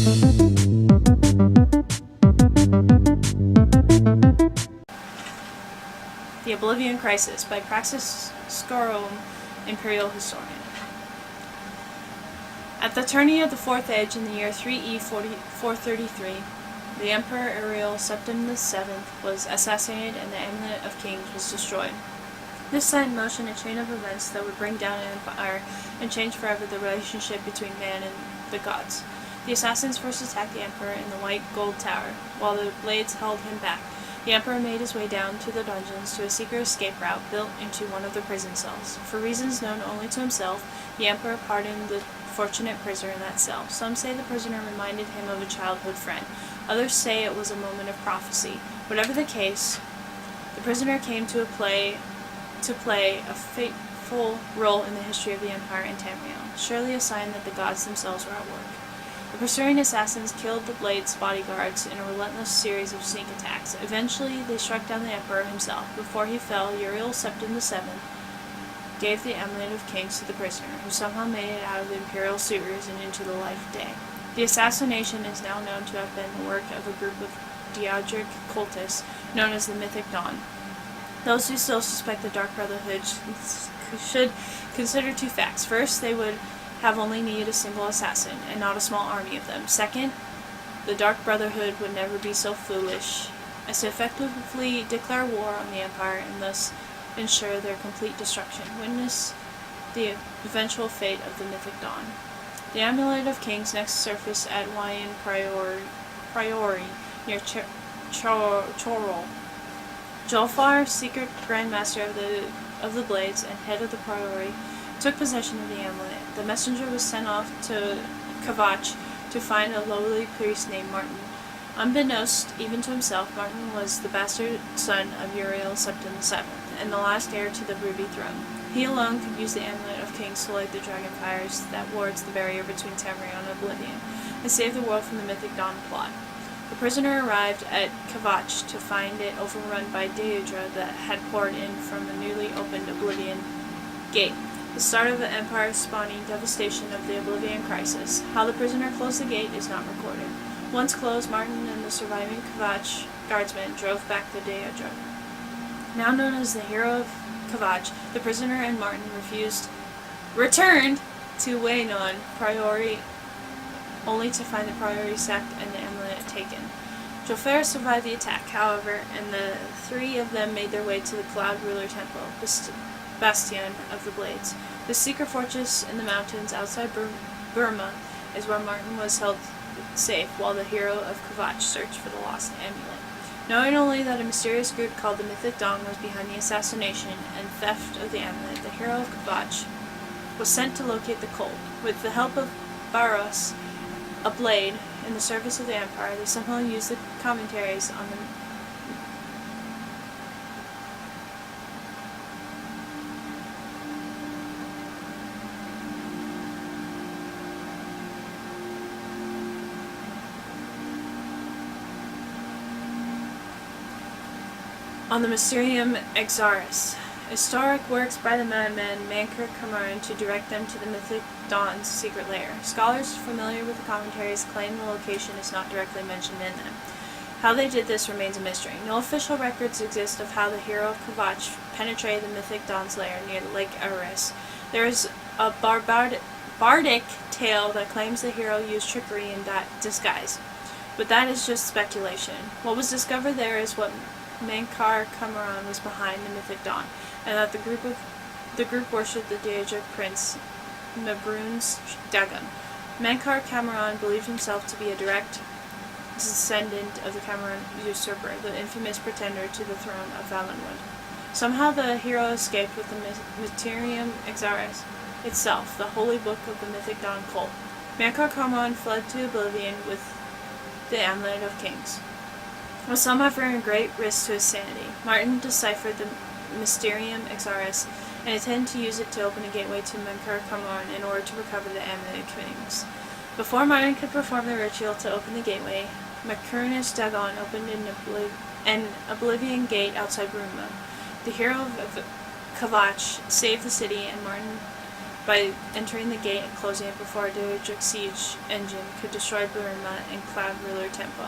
The Oblivion Crisis by Praxis Skyrim, Imperial Historian. At the turning of the Fourth Age in the year 3E 433, the Emperor Ariel Septim VII was assassinated and the Amulet of Kings was destroyed. This set in motion a chain of events that would bring down an empire and change forever the relationship between man and the gods. The assassins first attacked the Emperor in the White Gold Tower, while the blades held him back. The Emperor made his way down to the dungeons to a secret escape route built into one of the prison cells. For reasons known only to himself, the Emperor pardoned the fortunate prisoner in that cell. Some say the prisoner reminded him of a childhood friend. Others say it was a moment of prophecy. Whatever the case, the prisoner came to play a fateful role in the history of the Empire and Tamriel, surely a sign that the gods themselves were at work. The pursuing assassins killed the Blade's bodyguards in a relentless series of sneak attacks. Eventually, they struck down the Emperor himself. Before he fell, Uriel Septim VII gave the Amulet of Kings to the prisoner, who somehow made it out of the Imperial sewers and into the light of day. The assassination is now known to have been the work of a group of Dragonreach cultists known as the Mythic Dawn. Those who still suspect the Dark Brotherhood should consider two facts. First, they would have only needed a single assassin, and not a small army of them. Second, the Dark Brotherhood would never be so foolish as to effectively declare war on the Empire and thus ensure their complete destruction. Witness the eventual fate of the Mythic Dawn. The Amulet of Kings next surfaced at Wyan Priory near Chorrol. Jolfar, secret Grandmaster of the Blades and head of the Priory, took possession of the amulet. The messenger was sent off to Kavach to find a lowly priest named Martin. Unbeknownst even to himself, Martin was the bastard son of Uriel Septim VII, and the last heir to the Ruby Throne. He alone could use the Amulet of Kings to light the dragon fires that wards the barrier between Tamriel and Oblivion, and save the world from the Mythic Dawn plot. The prisoner arrived at Kavach to find it overrun by Daedra that had poured in from the newly opened Oblivion Gate, the start of the Empire-spawning devastation of the Oblivion Crisis. How the prisoner closed the gate is not recorded. Once closed, Martin and the surviving Kavach guardsmen drove back the Daedra. Now known as the Hero of Kavach, the prisoner and Martin returned to Waynon Priory, only to find the Priory sacked and the amulet taken. Jolfar survived the attack, however, and the three of them made their way to the Cloud Ruler Temple, Bastion of the Blades. The secret fortress in the mountains outside Burma is where Martin was held safe, while the Hero of Kavach searched for the lost amulet. Knowing only that a mysterious group called the Mythic Dawn was behind the assassination and theft of the amulet, the Hero of Kavach was sent to locate the cult. With the help of Baros, a blade in the service of the Empire, they somehow used the commentaries on the Mysterium Exaris. Historic works by the madman Mankar Kamaran to direct them to the Mythic Dawn's secret lair. Scholars familiar with the commentaries claim the location is not directly mentioned in them. How they did this remains a mystery. No official records exist of how the Hero of Kavach penetrated the Mythic Dawn's lair near Lake Eris. There is a bardic tale that claims the hero used trickery in disguise, but that is just speculation. What was discovered there is what Mankar Kamaran was behind the Mythic Dawn, and that the group worshipped the Daedric prince Nabrun's Dagon. Mankar Kamaran believed himself to be a direct descendant of the Kamaran usurper, the infamous pretender to the throne of Valenwood. Somehow the hero escaped with the Mysterium Exaris itself, the holy book of the Mythic Dawn cult. Mankar Kamaran fled to Oblivion with the Amulet of Kings. With some offering great risk to his sanity, Martin deciphered the Mysterium Exaris and intended to use it to open a gateway to Mankar Kamaran in order to recover the Amulet of Kings. Before Martin could perform the ritual to open the gateway, Macurnish Dagon opened an Oblivion gate outside Bruma. The Hero of Kavach saved the city, and Martin by entering the gate and closing it before a Dragonreach siege engine could destroy Burma and Cloud Ruler Temple.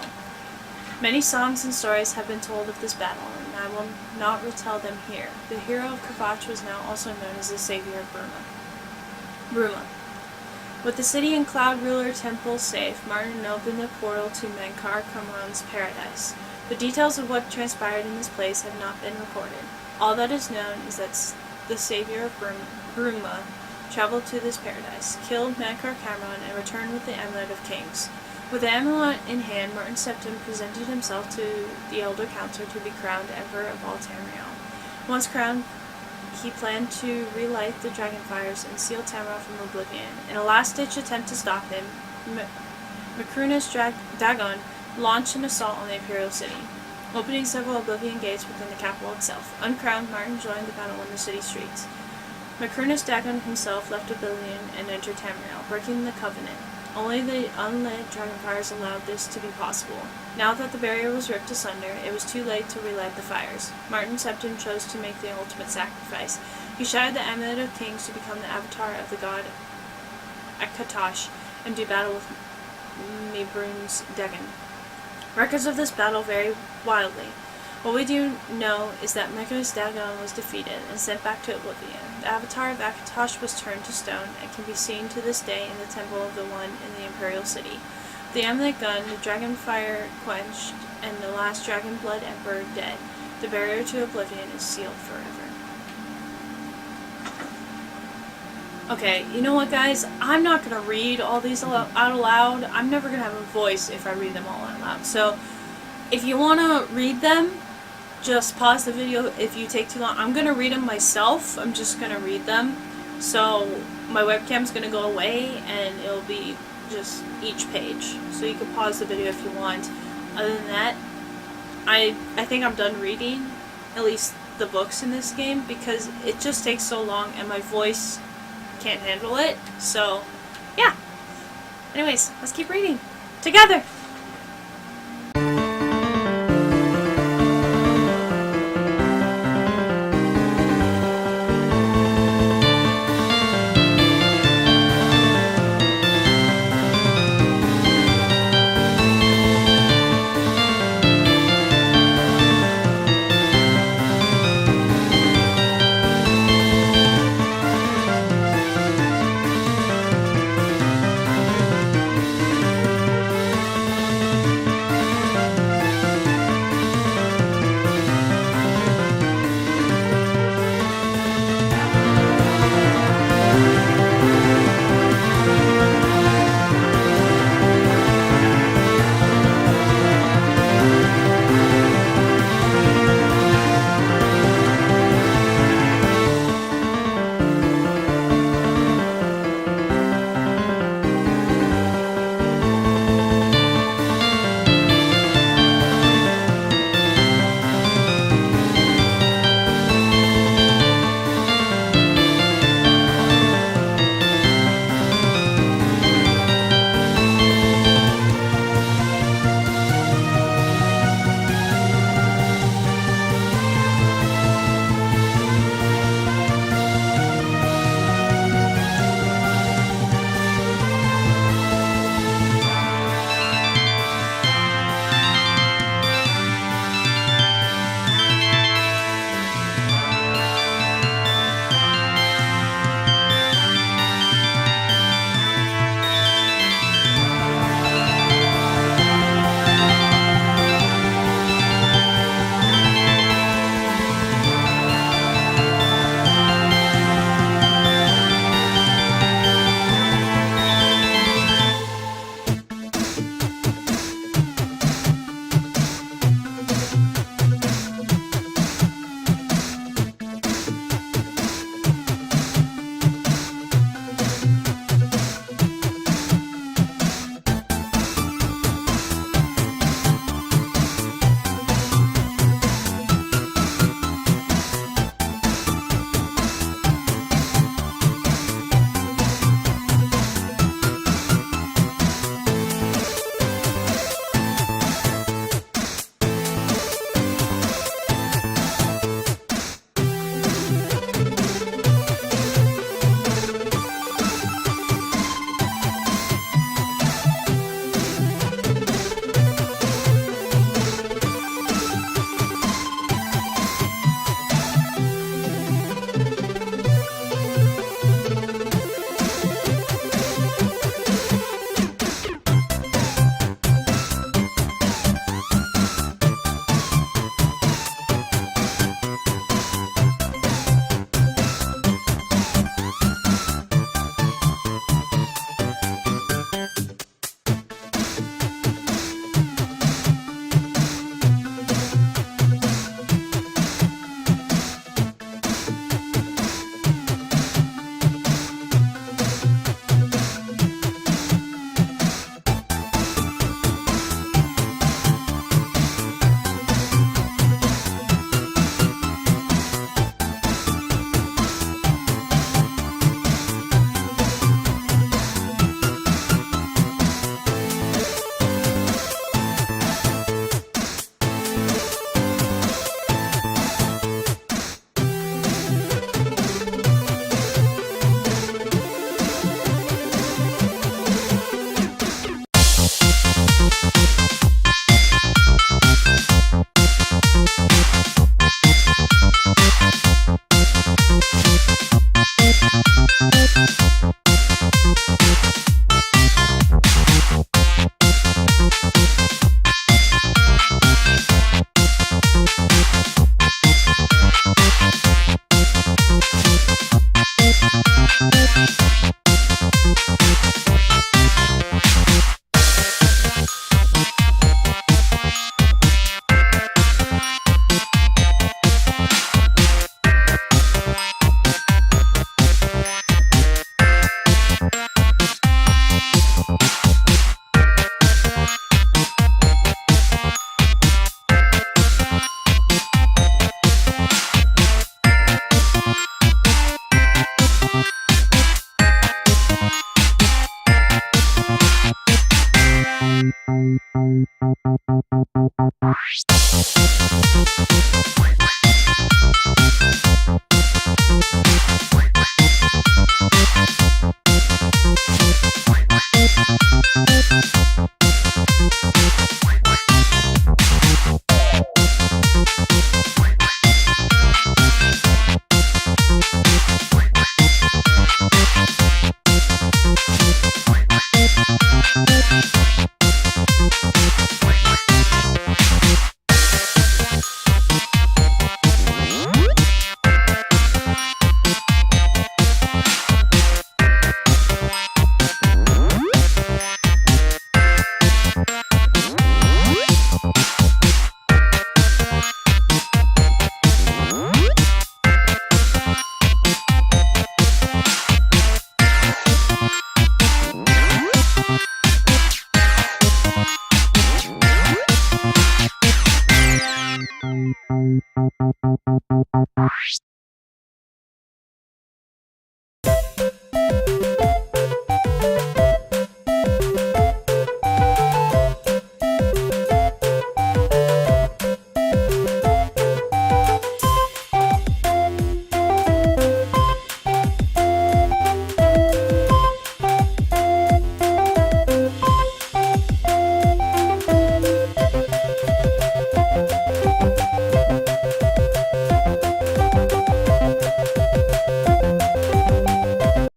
Many songs and stories have been told of this battle, and I will not retell them here. The hero of Kavach was now also known as the savior of Burma. With the city and Cloud Ruler Temple safe, Martin opened the portal to Menkar Kamran's paradise. The details of what transpired in this place have not been recorded. All that is known is that the savior of Burma traveled to this paradise, killed Menkar Kamran, and returned with the Amulet of Kings. With the amulet in hand, Martin Septim presented himself to the Elder Council to be crowned Emperor of all Tamriel. Once crowned, he planned to relight the dragon fires and seal Tamriel from oblivion. In a last-ditch attempt to stop him, Macrunus Dagon launched an assault on the Imperial City, opening several oblivion gates within the capital itself. Uncrowned, Martin joined the battle in the city streets. Macrunus Dagon himself left Oblivion and entered Tamriel, breaking the covenant. Only the unlit dragonfires allowed this to be possible. Now that the barrier was ripped asunder, it was too late to relight the fires. Martin Septim chose to make the ultimate sacrifice. He shattered the Amulet of Kings to become the avatar of the god Akatosh and do battle with Mabrun's Dagon. Records of this battle vary wildly. What we do know is that Macrunus Dagon was defeated and sent back to Oblivion. The avatar of Akatosh was turned to stone and can be seen to this day in the Temple of the One in the Imperial City. The amulet gone, the dragon fire quenched, and the last dragon blood emperor dead. The barrier to Oblivion is sealed forever. Okay, you know what, guys? I'm not going to read all these out aloud. I'm never going to have a voice if I read them all out loud. So, if you want to read them, just pause the video if you take too long. I'm going to read them myself. I'm just going to read them. So, my webcam's going to go away, and it'll be just each page. So you can pause the video if you want. Other than that, I think I'm done reading, at least the books in this game, because it just takes so long, and my voice can't handle it. So, yeah. Anyways, let's keep reading together.